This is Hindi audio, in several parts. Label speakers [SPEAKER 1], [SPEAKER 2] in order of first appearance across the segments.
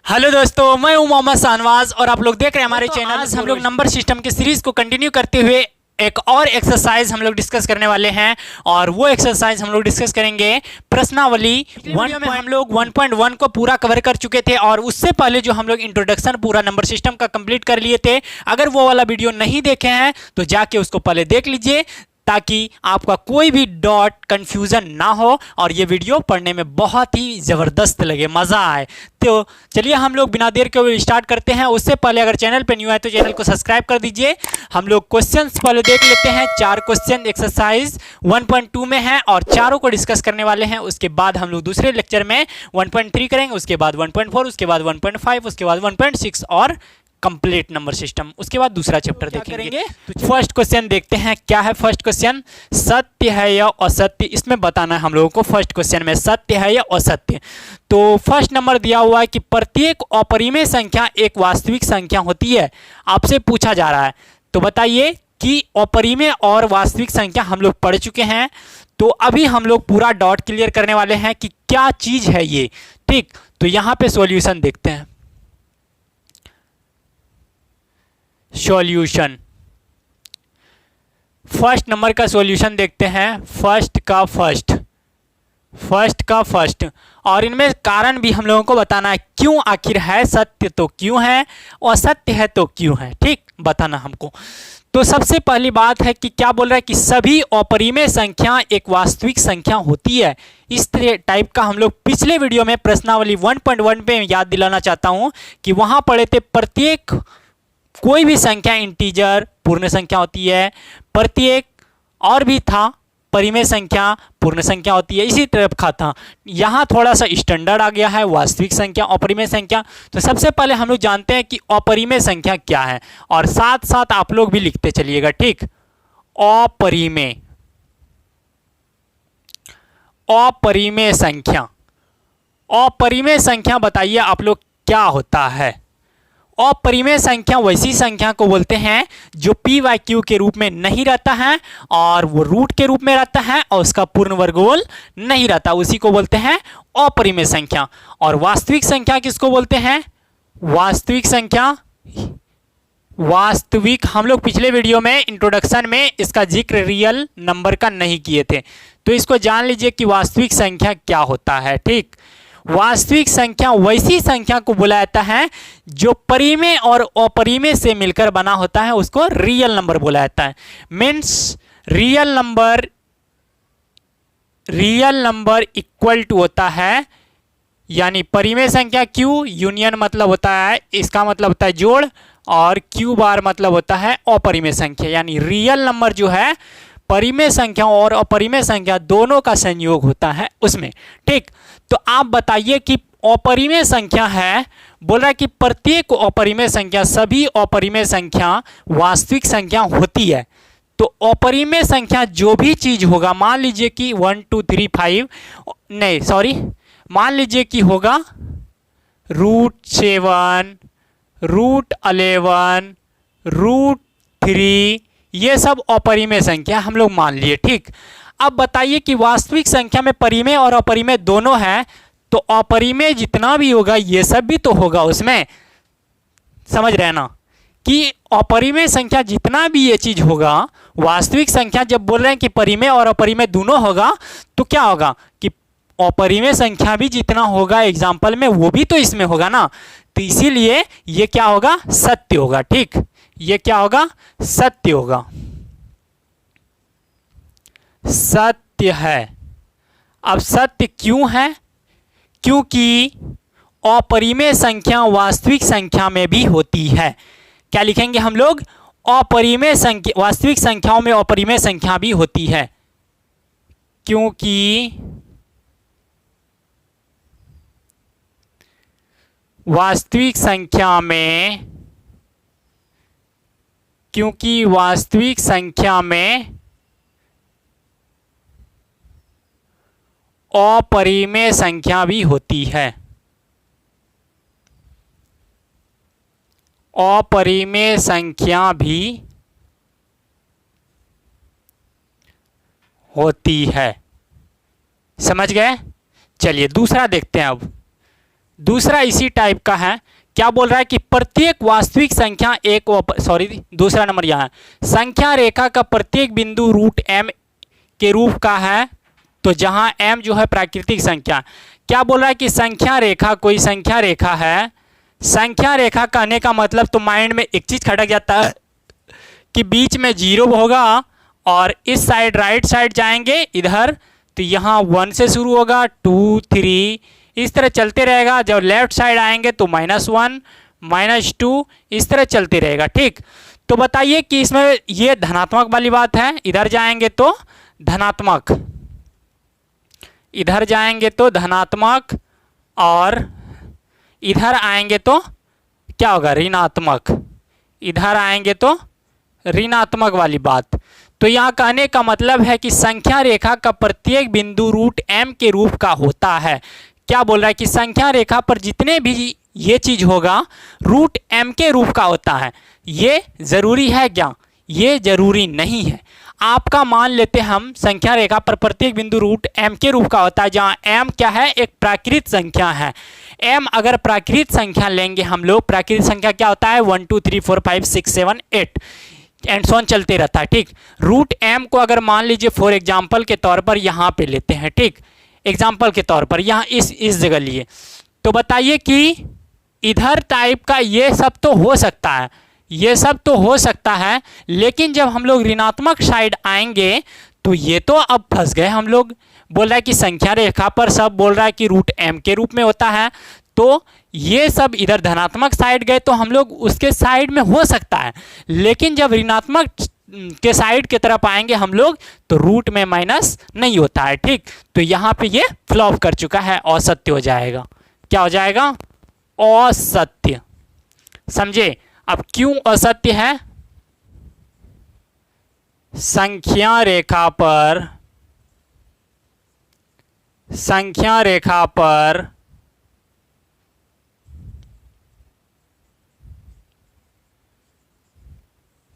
[SPEAKER 1] हेलो दोस्तों, मैं हूं मोहम्मद शाहनवाज और आप लोग देख रहे हैं हमारे चैनल। आज हम लोग नंबर सिस्टम के सीरीज को कंटिन्यू करते हुए एक और एक्सरसाइज हम लोग डिस्कस करने वाले हैं और वो एक्सरसाइज हम लोग डिस्कस करेंगे प्रश्नावली 1 में। हम लोग 1.1 को पूरा कवर कर चुके थे और उससे पहले जो हम लोग इंट्रोडक्शन पूरा नंबर सिस्टम का कंप्लीट कर लिए थे। अगर वो वाला वीडियो नहीं देखे हैं तो जाके उसको पहले देख लीजिए ताकि आपका कोई भी डॉट कंफ्यूजन ना हो और ये वीडियो पढ़ने में बहुत ही ज़बरदस्त लगे, मज़ा आए। तो चलिए हम लोग बिना देर के स्टार्ट करते हैं। उससे पहले अगर चैनल पे न्यू है तो चैनल को सब्सक्राइब कर दीजिए। हम लोग क्वेश्चंस पहले देख लेते हैं। 4 क्वेश्चन एक्सरसाइज 1.2 में हैं और चारों को डिस्कस करने वाले हैं। उसके बाद हम लोग दूसरे लेक्चर में 1.3 करेंगे, उसके बाद 1.4, उसके बाद 1.5, उसके बाद 1.6 और कंप्लीट नंबर सिस्टम। उसके बाद दूसरा चैप्टर देखेंगे। तो फर्स्ट क्वेश्चन देखते हैं क्या है। फर्स्ट क्वेश्चन, सत्य है या असत्य, इसमें बताना है हम लोगों को। फर्स्ट क्वेश्चन में सत्य है या असत्य। तो फर्स्ट नंबर दिया हुआ है कि प्रत्येक अपरिमेय संख्या एक वास्तविक संख्या होती है। आपसे पूछा जा रहा है तो बताइए कि अपरिमेय और वास्तविक संख्या हम लोग पढ़ चुके हैं। तो अभी हम लोग पूरा डॉट क्लियर करने वाले हैं कि क्या चीज है ये। ठीक, तो यहां पे सॉल्यूशन देखते हैं। सॉल्यूशन, फर्स्ट नंबर का सॉल्यूशन देखते हैं। फर्स्ट का फर्स्ट और इनमें कारण भी हम लोगों को बताना है। क्यों आखिर है, सत्य तो क्यों है, असत्य है तो क्यों है, ठीक बताना हमको। तो सबसे पहली बात है कि क्या बोल रहा है कि सभी अपरिमेय संख्या एक वास्तविक संख्या होती है। इस टाइप का हम लोग पिछले वीडियो में प्रश्नावली 1.1 पे याद दिलाना चाहता हूं कि वहां पढ़े थे प्रत्येक कोई भी संख्या इंटीजर पूर्ण संख्या होती है, प्रत्येक और भी था परिमेय संख्या पूर्ण संख्या होती है। इसी तरह का था। यहाँ थोड़ा सा स्टैंडर्ड आ गया है वास्तविक संख्या अपरिमेय संख्या। तो सबसे पहले हम लोग जानते हैं कि अपरिमेय संख्या क्या है और साथ साथ आप लोग भी लिखते चलिएगा, ठीक। अपरिमेय संख्या, अपरिमेय संख्या बताइए आप लोग क्या होता है। अपरिमेय संख्या वैसी संख्या को बोलते हैं जो पी वाई क्यू के रूप में नहीं रहता है और वो रूट के रूप में रहता है और उसका पूर्ण वर्गमूल नहीं रहता, उसी को बोलते हैं अपरिमेय संख्या। और वास्तविक संख्या किसको बोलते हैं, वास्तविक संख्या, वास्तविक हम लोग पिछले वीडियो में इंट्रोडक्शन में इसका जिक्र रियल नंबर का नहीं किए थे, तो इसको जान लीजिए कि वास्तविक संख्या क्या होता है। ठीक, वास्तविक संख्या वैसी संख्या को बोला जाता है जो परिमेय और अपरिमेय से मिलकर बना होता है, उसको रियल नंबर बोला जाता है। Means real number equal to होता है, यानी परिमेय संख्या क्यू यूनियन मतलब होता है, इसका मतलब होता है जोड़, और क्यू बार मतलब होता है अपरिमेय संख्या। यानी रियल नंबर जो है परिमेय संख्या और अपरिमेय संख्या दोनों का संयोग होता है उसमें। ठीक, तो आप बताइए कि अपरिमेय संख्या है, बोल रहा है कि प्रत्येक अपरिमेय संख्या, सभी अपरिमेय संख्या वास्तविक संख्या होती है। तो अपरिमेय संख्या जो भी चीज होगा, मान लीजिए कि 1 2 3 5 नहीं सॉरी मान लीजिए कि होगा √7 √11 √3, ये सब अपरिमेय संख्या हम लोग मान लिए। ठीक, अब बताइए कि वास्तविक संख्या में परिमेय और अपरिमेय दोनों है, तो अपरिमेय जितना भी होगा ये सब भी तो होगा उसमें। समझ रहे हैं ना कि अपरिमेय संख्या जितना भी ये चीज होगा, वास्तविक संख्या जब बोल रहे हैं कि परिमेय और अपरिमेय दोनों होगा तो क्या होगा कि अपरिमेय संख्या भी जितना होगा एग्जाम्पल में वो भी तो इसमें होगा ना। तो इसीलिए ये क्या होगा, सत्य होगा। ठीक, ये क्या होगा, सत्य होगा, सत्य है। अब सत्य क्यों है, क्योंकि अपरिमेय संख्या वास्तविक संख्या में भी होती है। क्या लिखेंगे हम लोग, अपरिमेय संख्या, वास्तविक संख्याओं में अपरिमेय संख्या भी होती है, क्योंकि वास्तविक संख्या में, क्योंकि वास्तविक संख्या में अपरिमेय संख्या भी होती है, अपरिमेय संख्या भी होती है। समझ गए। चलिए दूसरा देखते हैं। अब दूसरा इसी टाइप का है, क्या बोल रहा है कि प्रत्येक वास्तविक संख्या दूसरा नंबर यहाँ है, संख्या रेखा का प्रत्येक बिंदु रूट m के रूप का है। तो जहां m जो है प्राकृतिक संख्या, क्या बोल रहा है कि संख्या रेखा कोई संख्या रेखा है। संख्या रेखा कहने का मतलब तो माइंड में एक चीज खटक जाता है कि बीच में 0 होगा और इस साइड राइट साइड जाएंगे इधर, तो यहाँ 1 से शुरू होगा, 2 3 इस तरह चलते रहेगा। जब लेफ्ट साइड आएंगे तो -1 -2 इस तरह चलते रहेगा। ठीक, तो बताइए कि इसमें ये धनात्मक वाली बात है, इधर जाएंगे तो धनात्मक, इधर जाएंगे तो धनात्मक और इधर आएंगे तो क्या होगा ऋणात्मक, इधर आएंगे तो ऋणात्मक वाली बात। तो यहाँ कहने का मतलब है कि संख्या रेखा का प्रत्येक बिंदु रूट m के रूप का होता है। क्या बोल रहा है कि संख्या रेखा पर जितने भी ये चीज होगा रूट m के रूप का होता है। ये जरूरी है क्या? ये जरूरी नहीं है। आपका मान लेते हम संख्या रेखा पर प्रत्येक बिंदु रूट m के रूप का होता है, जहाँ m क्या है, एक प्राकृत संख्या है। m अगर प्राकृत संख्या लेंगे हम लोग, प्राकृत संख्या क्या होता है 1 2 3 4 5 6 7 8 एंड सो ऑन चलते रहता है। ठीक, रूट m को अगर मान लीजिए फॉर एग्जाम्पल के तौर पर यहाँ पे लेते हैं, ठीक, एग्जाम्पल के तौर पर यहाँ इस जगह लिए, तो बताइए कि इधर टाइप का ये सब तो हो सकता है, ये सब तो हो सकता है, लेकिन जब हम लोग ऋणात्मक साइड आएंगे तो ये तो अब फंस गए हम लोग। बोल रहा है कि संख्या रेखा पर सब बोल रहा है कि रूट m के रूप में होता है, तो ये सब इधर धनात्मक साइड गए तो हम लोग उसके साइड में हो सकता है, लेकिन जब ऋणात्मक के साइड की तरफ आएंगे हम लोग तो रूट में माइनस नहीं होता है। ठीक, तो यहाँ पे ये फ्लॉप कर चुका है, असत्य हो जाएगा। क्या हो जाएगा? असत्य। समझे? अब क्यों असत्य है? संख्या रेखा पर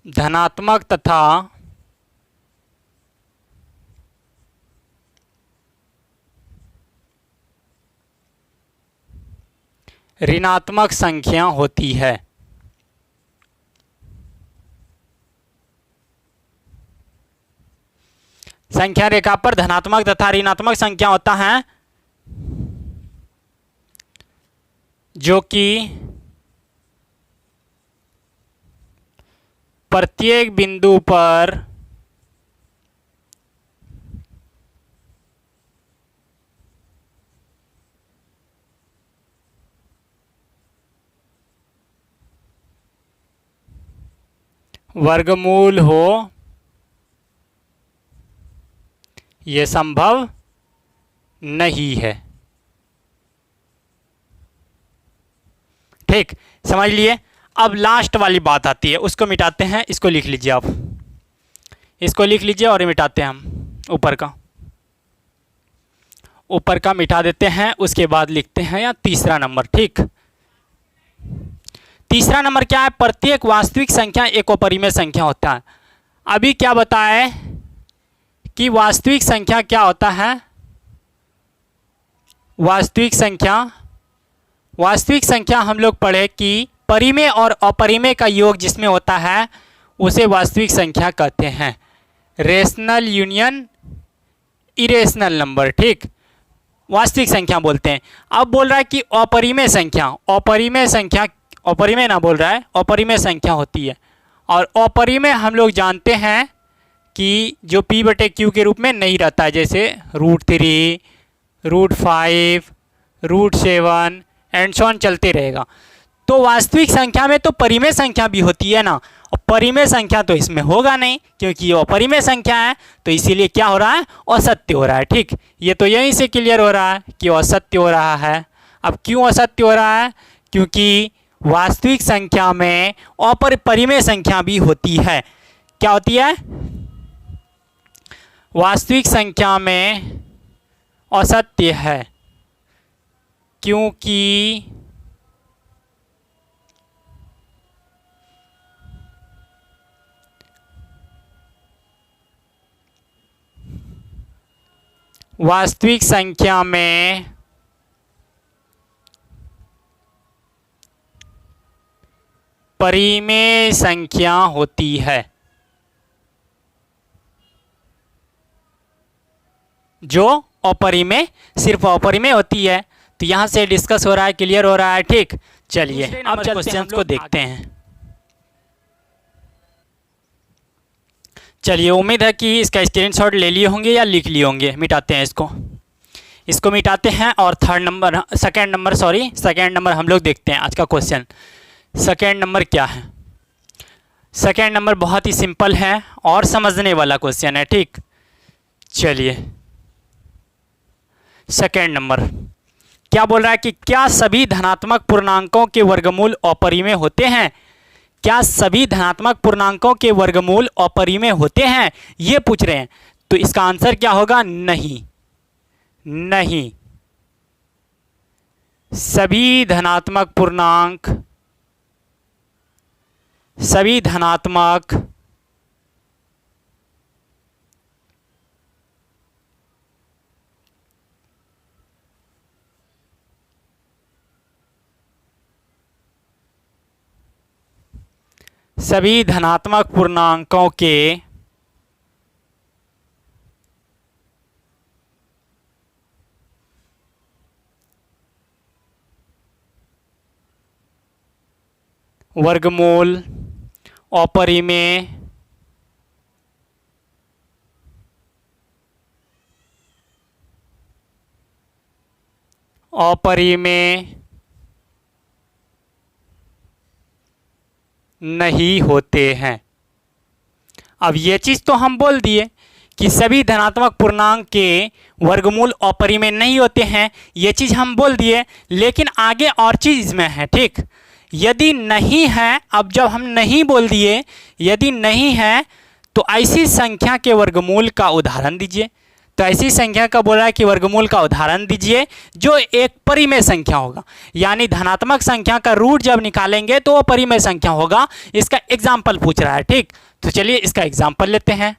[SPEAKER 1] धनात्मक तथा ऋणात्मक संख्या होती है। संख्या रेखा पर धनात्मक तथा ऋणात्मक संख्या होता है, जो कि प्रत्येक बिंदु पर वर्गमूल हो, यह संभव नहीं है। ठीक, समझ लिए? अब लास्ट वाली बात आती है, उसको मिटाते हैं। इसको लिख लीजिए, आप इसको लिख लीजिए और मिटाते हैं हम। ऊपर का मिटा देते हैं, उसके बाद लिखते हैं या तीसरा नंबर। ठीक, तीसरा नंबर क्या है? प्रत्येक वास्तविक संख्या एक अपरिमेय संख्या होता है। अभी क्या बताए कि वास्तविक संख्या क्या होता है? वास्तविक संख्या हम लोग पढ़े कि परिमेय और अपरिमेय का योग जिसमें होता है उसे वास्तविक संख्या कहते हैं। रेशनल यूनियन इरेशनल नंबर, ठीक, वास्तविक संख्या बोलते हैं। अब बोल रहा है कि अपरिमेय संख्या अपरिमेय ना बोल रहा है, अपरिमेय संख्या होती है। और अपरिमेय हम लोग जानते हैं कि जो p/q के रूप में नहीं रहता है, जैसे √3 √5 √7 एंड सो ऑन चलते रहेगा। तो वास्तविक संख्या में तो परिमेय संख्या भी होती है ना, और परिमेय संख्या तो इसमें होगा नहीं क्योंकि ये अपरिमेय संख्या है, तो इसीलिए क्या हो रहा है? असत्य हो रहा है। ठीक, ये तो यहीं से क्लियर हो रहा है कि असत्य हो रहा है। अब क्यों असत्य हो रहा है? क्योंकि वास्तविक संख्या में अपरिमेय संख्या भी होती है। क्या होती है? वास्तविक संख्या में असत्य है क्योंकि वास्तविक संख्या में परिमेय संख्या होती है, जो अपरिमेय, सिर्फ अपरिमेय होती है। तो यहां से डिस्कस हो रहा है, क्लियर हो रहा है, ठीक। चलिए अब क्वेश्चंस को देखते हैं। चलिए उम्मीद है कि इसका स्क्रीनशॉट ले लिए होंगे या लिख लिए होंगे। मिटाते हैं इसको मिटाते हैं और सेकंड नंबर हम लोग देखते हैं आज का क्वेश्चन। सेकंड नंबर क्या है? सेकंड नंबर बहुत ही सिंपल है और समझने वाला क्वेश्चन है, ठीक। चलिए सेकंड नंबर क्या बोल रहा है कि क्या सभी धनात्मक पूर्णांकों के वर्गमूल अपरिमेय होते हैं? क्या सभी धनात्मक पूर्णांकों के वर्गमूल अपरिमेय होते हैं, ये पूछ रहे हैं। तो इसका आंसर क्या होगा? नहीं। सभी धनात्मक पूर्णांकों के वर्गमूल अपरिमेय नहीं होते हैं। अब ये चीज़ तो हम बोल दिए कि सभी धनात्मक पूर्णांक के वर्गमूल अपरिमेय नहीं होते हैं, ये चीज़ हम बोल दिए। लेकिन आगे और चीज़ इसमें है, ठीक। यदि नहीं है, अब जब हम नहीं बोल दिए, यदि नहीं है तो ऐसी संख्या के वर्गमूल का उदाहरण दीजिए। तो ऐसी संख्या का बोल रहा है कि वर्गमूल का उदाहरण दीजिए जो एक परिमेय संख्या होगा, यानी धनात्मक संख्या का रूट जब निकालेंगे तो वो परिमेय संख्या होगा। इसका एग्जाम्पल पूछ रहा है, ठीक। तो चलिए इसका एग्जाम्पल लेते हैं।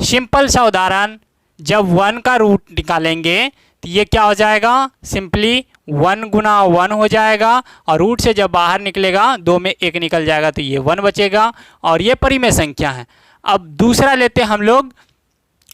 [SPEAKER 1] सिंपल सा उदाहरण, जब 1 का रूट निकालेंगे तो ये क्या हो जाएगा? सिंपली 1 गुना 1 हो जाएगा, और रूट से जब बाहर निकलेगा 2 में 1 निकल जाएगा तो ये 1 बचेगा, और ये परिमेय संख्या है। अब दूसरा लेते हैं हम लोग,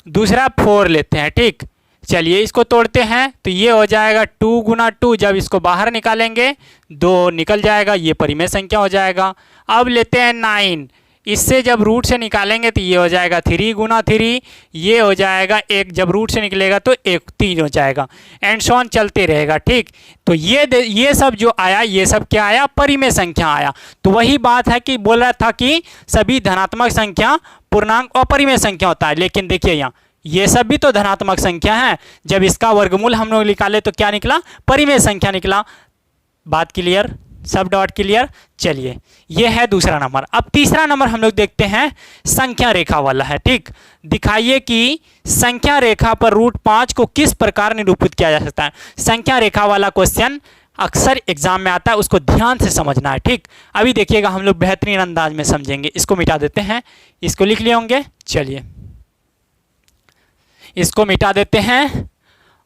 [SPEAKER 1] दूसरा 4 लेते हैं, ठीक। चलिए इसको तोड़ते हैं तो ये हो जाएगा 2 गुना 2, जब इसको बाहर निकालेंगे 2 निकल जाएगा, ये परिमेय संख्या हो जाएगा। अब लेते हैं 9, इससे जब रूट से निकालेंगे तो ये हो जाएगा 3 गुना 3, ये हो जाएगा 1, जब रूट से निकलेगा तो 1 3 हो जाएगा, एंड सो ऑन चलते रहेगा, ठीक। तो ये सब जो आया, ये सब क्या आया? परिमेय संख्या आया। तो वही बात है कि बोल रहा था कि सभी धनात्मक संख्या पूर्णांक अपरिमेय संख्या होता है। लेकिन देखिए यहाँ ये सब भी तो धनात्मक संख्या है, जब इसका वर्गमूल हम लोग निकाले तो क्या निकला? परिमेय संख्या निकला। बात क्लियर? सब डॉट क्लियर? चलिए ये है दूसरा नंबर। अब तीसरा नंबर हम लोग देखते हैं, संख्या रेखा वाला है, ठीक। दिखाइए कि संख्या रेखा पर रूट 5 को किस प्रकार निरूपित किया जा सकता है। संख्या रेखा वाला क्वेश्चन अक्सर एग्जाम में आता है, उसको ध्यान से समझना है, ठीक। अभी देखिएगा हम लोग बेहतरीन अंदाज में समझेंगे। इसको मिटा देते हैं, इसको लिख लिए होंगे। चलिए इसको मिटा देते हैं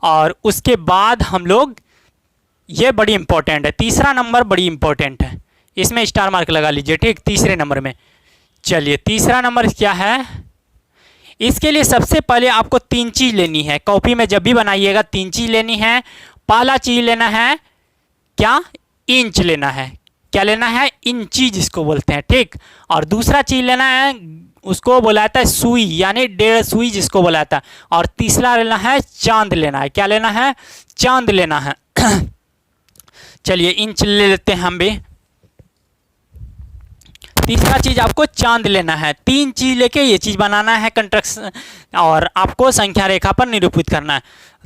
[SPEAKER 1] और उसके बाद हम लोग, ये बड़ी इंपॉर्टेंट है, तीसरा नंबर बड़ी इंपॉर्टेंट है, इसमें स्टार मार्क लगा लीजिए, ठीक, तीसरे नंबर में। चलिए तीसरा नंबर क्या है? इसके लिए सबसे पहले आपको 3 चीज लेनी है। कॉपी में जब भी बनाइएगा 3 चीज लेनी है। पहला चीज लेना है क्या? इंच लेना है। क्या लेना है? इंची जिसको बोलते हैं, ठीक। और दूसरा चीज लेना है, उसको बोलाता है सुई, यानी 1.5 सुई जिसको बोलाता है। और तीसरा लेना है चांद लेना है। क्या लेना है? चांद लेना है। चलिए इंच ले लेते हैं हम भी। तीसरा चीज आपको चांद लेना है। 3 चीज लेके ये चीज बनाना है कंस्ट्रक्शन, और आपको संख्या रेखा पर निरूपित करना है।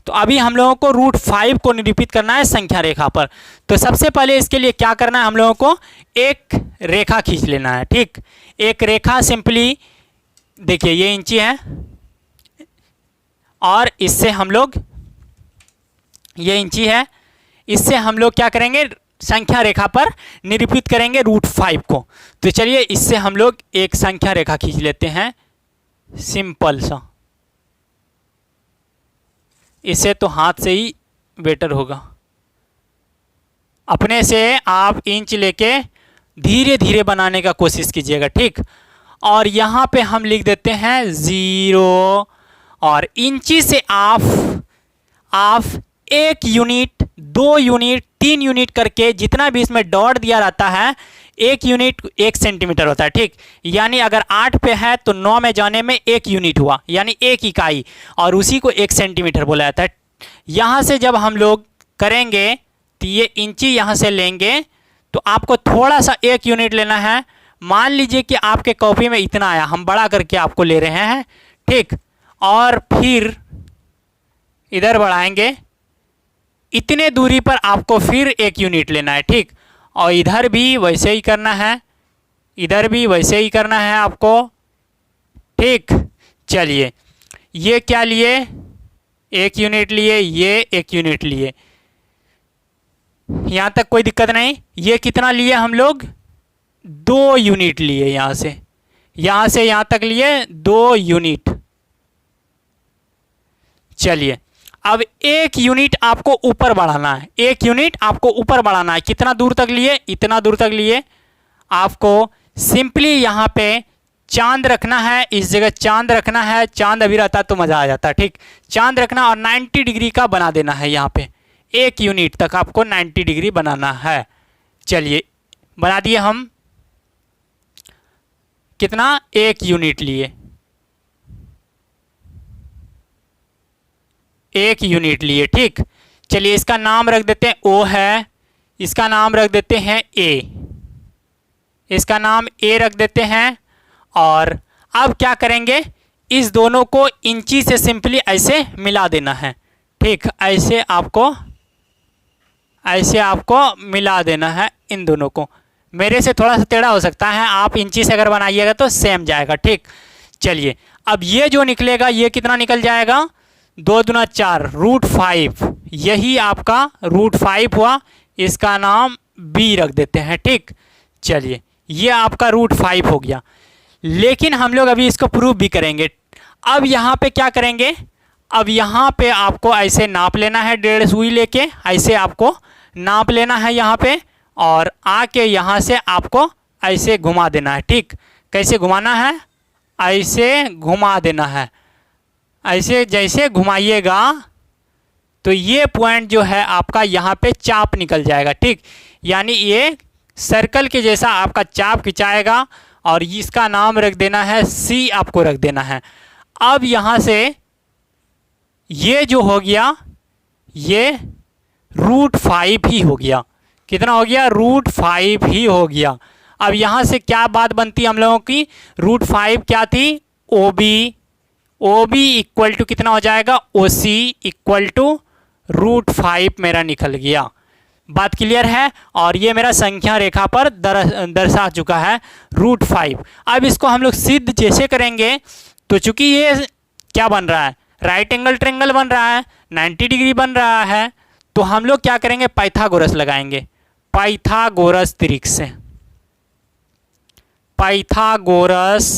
[SPEAKER 1] तो अभी हम लोगों को रूट 5 को निरूपित करना है संख्या रेखा पर। तो सबसे पहले इसके लिए क्या करना है? हम लोगों को एक रेखा खींच लेना है, ठीक। एक रेखा सिंपली देखिए, ये इंची है और इससे हम लोग, ये इंची है, इससे हम लोग क्या करेंगे? संख्या रेखा पर निरूपित करेंगे रूट 5 को। तो चलिए इससे हम लोग एक संख्या रेखा खींच लेते हैं, सिंपल सा। इसे तो हाथ से ही बेटर होगा। अपने से आप इंच लेके धीरे धीरे बनाने का कोशिश कीजिएगा, ठीक। और यहाँ पे हम लिख देते हैं 0 और इंची से आप 1 यूनिट, 2 यूनिट, 3 यूनिट करके जितना भी इसमें डॉट दिया रहता है, 1 यूनिट 1 सेंटीमीटर होता है, ठीक। यानी अगर 8 पे है तो 9 में जाने में 1 यूनिट हुआ, यानी 1 इकाई, और उसी को 1 सेंटीमीटर बोला जाता है। यहाँ से जब हम लोग करेंगे तो ये इंची यहाँ से लेंगे तो आपको थोड़ा सा 1 यूनिट लेना है। मान लीजिए कि आपके कॉपी में इतना आया, हम बड़ा करके आपको ले रहे हैं, ठीक। और फिर इधर बढ़ाएंगे, इतने दूरी पर आपको फिर 1 यूनिट लेना है, ठीक। और इधर भी वैसे ही करना है, इधर भी वैसे ही करना है आपको, ठीक। चलिए, ये क्या लिए, 1 यूनिट लिए, ये 1 यूनिट लिए, यहाँ तक कोई दिक्कत नहीं। ये कितना लिए हम लोग, 2 यूनिट लिए, यहाँ से यहाँ तक लिए 2 यूनिट। चलिए, अब 1 यूनिट आपको ऊपर बढ़ाना है, 1 यूनिट आपको ऊपर बढ़ाना है। कितना दूर तक लिए, इतना दूर तक लिए। आपको सिंपली यहाँ पे चांद रखना है, इस जगह चांद रखना है। चांद अभी रहता तो मज़ा आ जाता, ठीक। चांद रखना और 90 डिग्री का बना देना है। यहाँ पे 1 यूनिट तक आपको 90 डिग्री बनाना है। चलिए, बना दिए हम। कितना, 1 यूनिट लिए, 1 यूनिट लिए, ठीक। चलिए, इसका नाम रख देते हैं O है, इसका नाम रख देते हैं A, इसका नाम A रख देते हैं। और अब क्या करेंगे, इस दोनों को इंची से सिंपली ऐसे मिला देना है, ठीक। ऐसे आपको मिला देना है इन दोनों को। मेरे से थोड़ा सा टेढ़ा हो सकता है, आप इंची से अगर बनाइएगा तो सेम जाएगा, ठीक। चलिए, अब ये जो निकलेगा, ये कितना निकल जाएगा, 2 दूना 4, √5। यही आपका √5 हुआ। इसका नाम B रख देते हैं, ठीक। चलिए, ये आपका √5 हो गया। लेकिन हम लोग अभी इसको प्रूव भी करेंगे। अब यहाँ पे क्या करेंगे, अब यहाँ पे आपको ऐसे नाप लेना है, 1.5 सुई लेके ऐसे आपको नाप लेना है यहाँ पे, और आके यहाँ से आपको ऐसे घुमा देना है, ठीक। कैसे घुमाना है, ऐसे घुमा देना है। ऐसे जैसे घुमाइएगा तो ये पॉइंट जो है आपका यहाँ पे चाप निकल जाएगा, ठीक। यानी ये सर्कल के जैसा आपका चाप खिंचाएगा, और इसका नाम रख देना है C, आपको रख देना है। अब यहाँ से ये जो हो गया, ये √5 ही हो गया। कितना हो गया, √5 ही हो गया। अब यहाँ से क्या बात बनती है हम लोगों की, √5 क्या थी, OB इक्वल टू कितना हो जाएगा, OC इक्वल टू √5 मेरा निकल गया। बात क्लियर है। और ये मेरा संख्या रेखा पर दर्शा चुका है √5। अब इसको हम लोग सिद्ध जैसे करेंगे तो चूंकि ये क्या बन रहा है, राइट एंगल ट्रायंगल बन रहा है, 90 डिग्री बन रहा है, तो हम लोग क्या करेंगे, पाइथागोरस लगाएंगे। पाइथागोरस त्रिक से, पाइथागोरस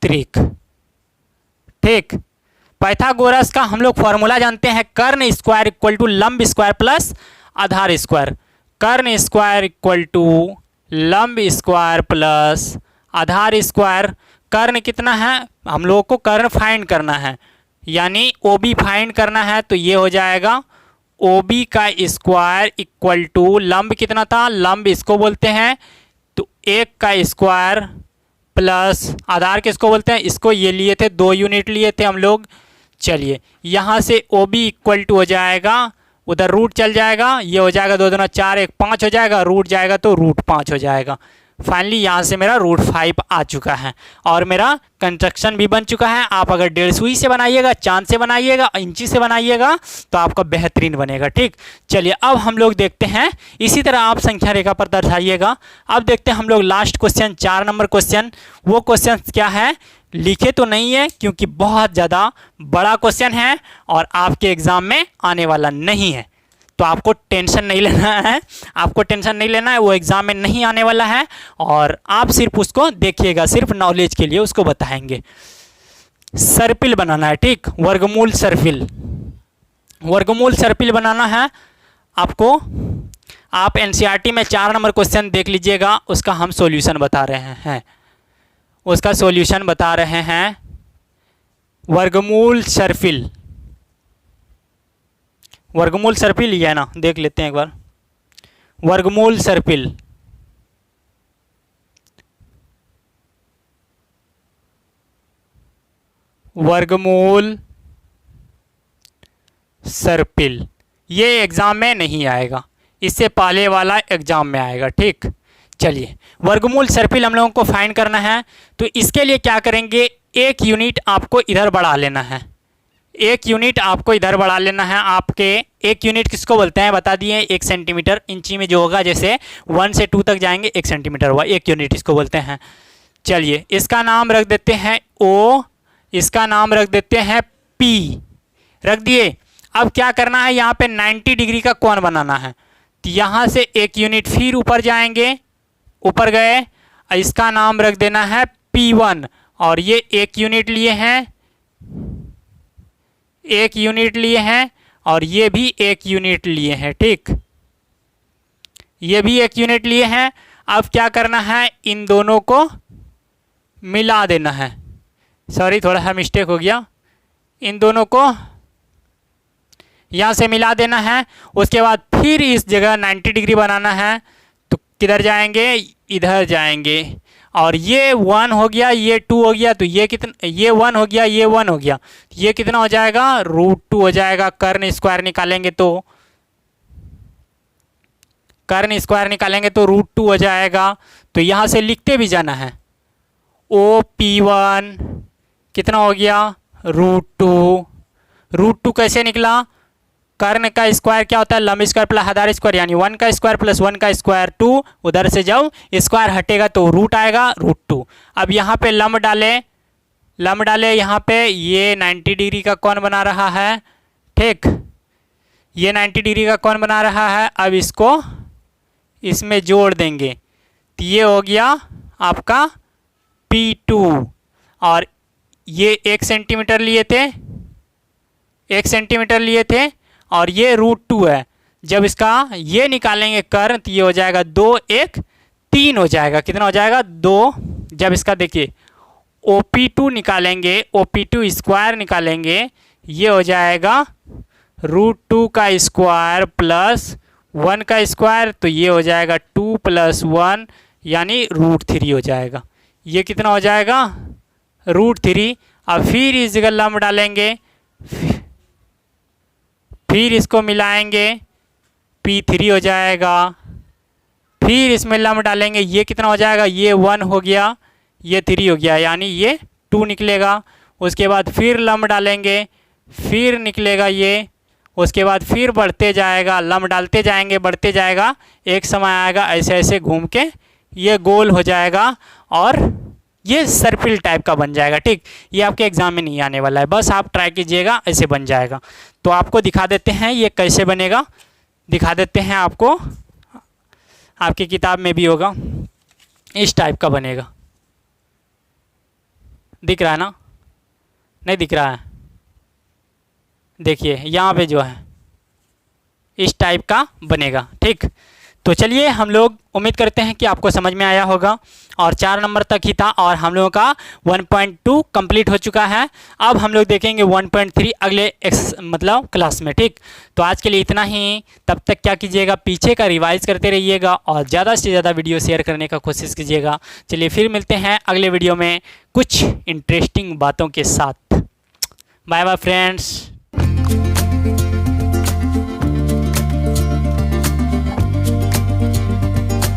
[SPEAKER 1] त्रिक, ठीक। पाइथागोरस का हम लोग फॉर्मूला जानते हैं, कर्ण स्क्वायर इक्वल टू लंब स्क्वायर प्लस आधार स्क्वायर। कर्ण स्क्वायर इक्वल टू लंब स्क्वायर प्लस आधार स्क्वायर। कर्ण कितना है, हम लोगों को कर्ण फाइंड करना है, यानी OB फाइंड करना है। तो ये हो जाएगा OB का स्क्वायर इक्वल टू लंब कितना था, लंब इसको बोलते हैं, तो 1 का स्क्वायर प्लस आधार किसको बोलते हैं, इसको ये लिए थे, 2 यूनिट लिए थे हम लोग। चलिए, यहाँ से OB इक्वल टू हो जाएगा, उधर रूट चल जाएगा, ये हो जाएगा 2 दूना 4, 1 5 हो जाएगा, रूट जाएगा तो √5 हो जाएगा। फाइनली यहाँ से मेरा √5 आ चुका है और मेरा कंस्ट्रक्शन भी बन चुका है। आप अगर 1.5 सुई से बनाइएगा, चांद से बनाइएगा, इंची से बनाइएगा तो आपका बेहतरीन बनेगा, ठीक। चलिए, अब हम लोग देखते हैं, इसी तरह आप संख्या रेखा पर दर्शाइएगा। अब देखते हैं हम लोग लास्ट क्वेश्चन, 4 नंबर क्वेश्चन। वो क्वेश्चन क्या है, लिखे तो नहीं है क्योंकि बहुत ज़्यादा बड़ा क्वेश्चन है और आपके एग्ज़ाम में आने वाला नहीं है, तो आपको टेंशन नहीं लेना है, आपको टेंशन नहीं लेना है, वो एग्ज़ाम में नहीं आने वाला है और आप सिर्फ उसको देखिएगा, सिर्फ नॉलेज के लिए उसको बताएंगे। सर्पिल बनाना है, ठीक, वर्गमूल सर्पिल, वर्गमूल सर्पिल बनाना है आपको। आप एनसीईआरटी में 4 नंबर क्वेश्चन देख लीजिएगा, उसका हम सॉल्यूशन बता रहे हैं। उसका सॉल्यूशन बता रहे हैं। वर्गमूल सर्पिल, वर्गमूल सर्पिल ही है ना, देख लेते हैं एक बार। वर्गमूल सर्पिल, वर्गमूल सर्पिल, ये एग्जाम में नहीं आएगा, इससे पहले वाला एग्जाम में आएगा। ठीक, चलिए वर्गमूल सर्पिल हम लोगों को फाइंड करना है। तो इसके लिए क्या करेंगे, 1 यूनिट आपको इधर बढ़ा लेना है। 1 यूनिट आपको इधर बढ़ा लेना है। आपके 1 यूनिट किसको बोलते हैं बता दिए, 1 सेंटीमीटर। इंची में जो होगा, जैसे 1 से 2 तक जाएंगे 1 सेंटीमीटर हुआ, 1 यूनिट इसको बोलते हैं। चलिए इसका नाम रख देते हैं O, इसका नाम रख देते हैं P, रख दिए। अब क्या करना है, यहाँ पे 90 डिग्री का कोण बनाना है। तो यहाँ से 1 यूनिट फिर ऊपर जाएंगे, ऊपर गए, इसका नाम रख देना है P1, और ये 1 यूनिट लिए हैं, 1 यूनिट लिए हैं, और ये भी 1 यूनिट लिए हैं। ठीक, ये भी 1 यूनिट लिए हैं। अब क्या करना है, इन दोनों को मिला देना है। सॉरी, थोड़ा सा मिस्टेक हो गया। इन दोनों को यहाँ से मिला देना है। उसके बाद फिर इस जगह 90 डिग्री बनाना है। तो किधर जाएंगे, इधर जाएंगे, और ये 1 हो गया, ये 2 हो गया, तो ये कितना, ये 1 हो गया, ये 1 हो गया, ये कितना हो जाएगा, √2 हो जाएगा। कर्ण स्क्वायर निकालेंगे तो, कर्ण स्क्वायर निकालेंगे तो √2 हो जाएगा। तो यहाँ से लिखते भी जाना है, OP1 कितना हो गया, √2। √2 कैसे निकला, कर्ण का स्क्वायर क्या होता है, लंब स्क्वायर प्लस आधार स्क्वायर, यानी 1 का स्क्वायर प्लस 1 का स्क्वायर 2। उधर से जब स्क्वायर हटेगा तो रूट आएगा, √2। अब यहाँ पे लंब डाले, लंब डाले यहाँ पे, ये 90 डिग्री का कोण बना रहा है। ठीक, ये 90 डिग्री का कोण बना रहा है। अब इसको इसमें जोड़ देंगे, तो ये हो गया आपका P2, और ये 1 सेंटीमीटर लिए थे, 1 सेंटीमीटर लिए थे, और ये √2 है। जब इसका ये निकालेंगे कर्ण, तो ये हो जाएगा 2 1 3 हो जाएगा। कितना हो जाएगा, 2। जब इसका देखिए OP2 निकालेंगे, OP2 स्क्वायर निकालेंगे, ये हो जाएगा √2 का स्क्वायर प्लस 1 का स्क्वायर, तो ये हो जाएगा 2 + 1 यानी √3 हो जाएगा। ये कितना हो जाएगा, √3। अब फिर इस जगह लंब डालेंगे, फिर इसको मिलाएंगे, P3 हो जाएगा। फिर इसमें लंब डालेंगे, ये कितना हो जाएगा, ये 1 हो गया, ये 3 हो गया, यानी ये 2 निकलेगा। उसके बाद फिर लंब डालेंगे, फिर निकलेगा ये। उसके बाद फिर बढ़ते जाएगा, लंब डालते जाएंगे, बढ़ते जाएगा, एक समय आएगा ऐसे ऐसे घूम के ये गोल हो जाएगा, और ये सर्पिल टाइप का बन जाएगा। ठीक, ये आपके एग्जाम में नहीं आने वाला है, बस आप ट्राई कीजिएगा, ऐसे बन जाएगा। तो आपको दिखा देते हैं ये कैसे बनेगा, दिखा देते हैं आपको, आपकी किताब में भी होगा, इस टाइप का बनेगा। दिख रहा है ना, नहीं दिख रहा है, देखिए यहाँ पे जो है इस टाइप का बनेगा। ठीक, तो चलिए हम लोग उम्मीद करते हैं कि आपको समझ में आया होगा, और 4 नंबर तक ही था, और हम लोगों का 1.2 कंप्लीट हो चुका है। अब हम लोग देखेंगे 1.3 अगले मतलब क्लास में। ठीक, तो आज के लिए इतना ही। तब तक क्या कीजिएगा, पीछे का रिवाइज करते रहिएगा, और ज़्यादा से ज़्यादा वीडियो शेयर करने का कोशिश कीजिएगा। चलिए फिर मिलते हैं अगले वीडियो में कुछ इंटरेस्टिंग बातों के साथ। Bye bye friends.